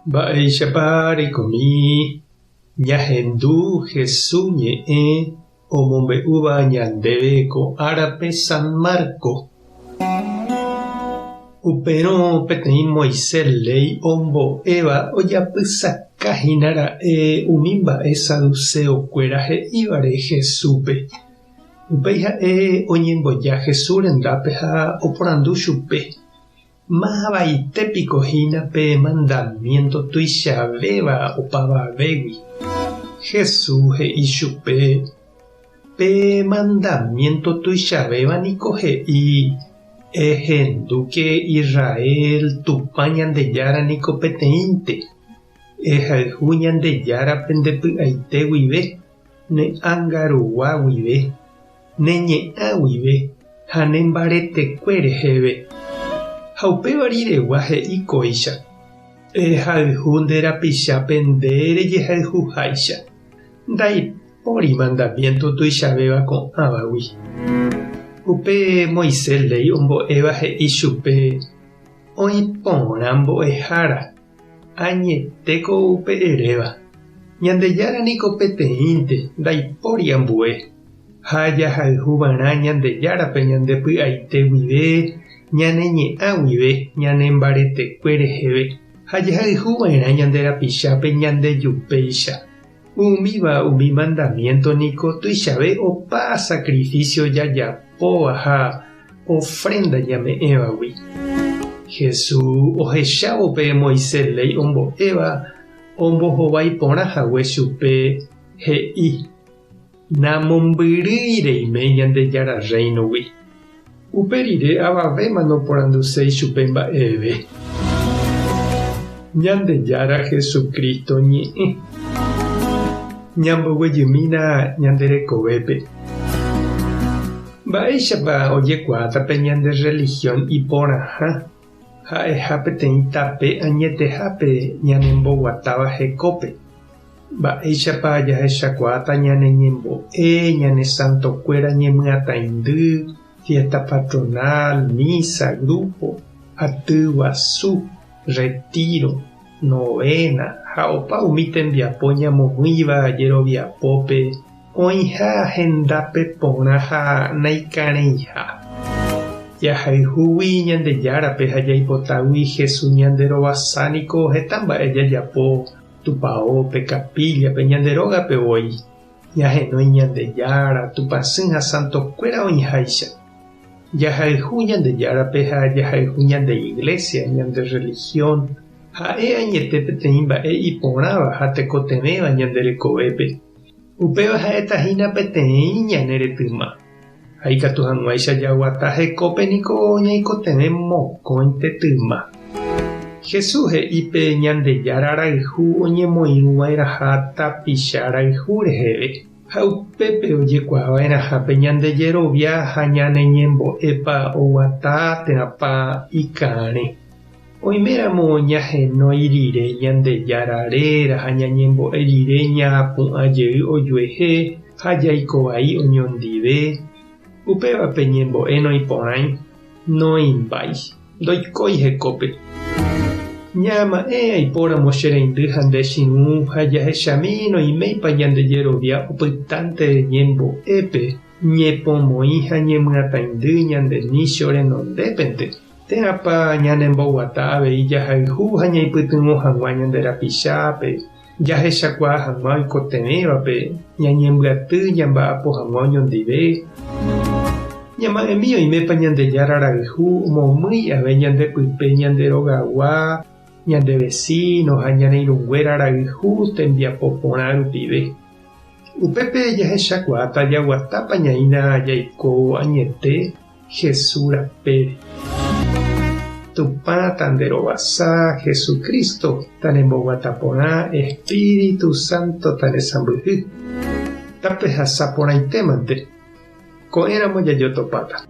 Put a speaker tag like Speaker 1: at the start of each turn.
Speaker 1: Mba'éichapa reikomi ñahendu Jesús ñe'ẽ omombe'úva ñandéve ko árape San Marco. Upérõ peteĩ Moisés ley ombo'éva ojapysakahínara'e umi mba'e saduceokuéra he'ívare Jesúspe. Upéi ha'e oñemboja Jesús rendápe ha oporandu chupe. Mavaitépiko hína pe mandamiento tuichavéva opavavégui. Jesús he'i chupe pe mandamiento tuichavéva niko he'i ehenduke Israel tupa ñandejára niko peteĩnte ehayhu ñandejárape ndepy'aite guive ne ãngarugua guive ne ñe'ã guive ha ne mbaretekue reheve. Ha upéva riregua he'ikóicha ehayhu nde rapichápe nderejehayhuháicha ndaipóri mandamiento tuichavéva ko'ãvagui. Upe Moisés ley ombo'éva he'i chupe oĩporã mbo'ehára añetéko upe eréva ñandejára niko peteĩnte ndaipóri ambue ha jahayhuva'erã ñandejárape ñandepy'aite guive ñane ñe'ã guive ñane mbaretekue reheve ha jahayhuva'erã ñande rapichápe ñandejupéicha. Umi mandamiento niko tuichave opa sacrificio jajapóva ha ofrenda ñame'ẽvagui. Jesús ohechávo pe Moisés ley ombo'éva ombohovaiporãhague chupe he'i namombyrýireime ñandejára reinogui. Uperire avavéma noporanduséi chupe mba'eve. Ñandejára Jesucristo ñe'ẽ ñamboguejymína ñanderekovépe. Mba'éichapa ojekuaátape ñande religión iporãha ha'eha peteĩ tape añetehápe ñanemboguatáva hekópe. Mba'éichapa jahechakuaáta ñane ñembo'e ñane santokuéra ñemyatãindy, fiesta patronal, misa, grupo, aty guasu, retiro, novena ha opa umi tembiapo ñamohũiva jeroviapópe oĩha hendápe porã ha naikarẽiha. Jahayhúgui ñandejárape ha jaipotágui Jesús ñanderovasániko heta mba'e jajapo tupãópe, capíllape, ñanderógape voi ñahenói ñandejára, tupãsy ha santokuéra oĩháicha. Jahayhu ñandejárape ha jahayhu ñande iglesia, ñande religión. Ha'e añete peteĩ mba'e iporãva ha tekotevéva ñanderekovépe. Upéva ha'etahína peteĩ ñane retýma. Ha ikatu hag̃uáicha jaguata hekópe niko ñaikotevẽ mokõinte tyma. Jesús he'ipe ñandejára rayhu oñemoirũva'erãha tapicha rayhu reheve. Ha upépe ojekuaava'erãhápe ñandejerovia ha ñane ñembo'épa oguata térãpa ikãre. Oiméramo ñahenói rire ñandejára réra ha ñañembo'e rire ñapu'ãjey ojuehe ha jaikovai oñondive. Upévape ñembo'e noiporãi, noimbái, ndoikói hekópe. Ñama'ẽ aipóramo che reindy ha ndechirũ ha jahechámi noiméipa ñandejerovia opytánte ñembo'épe ñepomoĩ ha ñemyatãindy ñandemícho renondépente. Térãpa ñanemboguata avei jahayhu ha ñaipytyvõ hag̃ua ñande rapichápe, jahechakuaa hag̃ua oikotevévape, ñañembyaty ñamba'apo hag̃ua oñondive. Ñama'ẽmi oimépa ñandejára rayhu omomýi ave ñandepype ñanderogagua, ñande vecino ha ñaneirũnguéra rayhu tembiapo porã rupive. Upépe jahechakuaáta jaguatápa ñaína jaiko añete Jesús rapére. Tupã tanderovasa Jesucristo tanemboguata porã Espíritu Santo tanesãmbyhy. Tape hasaporãitémante ko'ẽramo jajotopáta.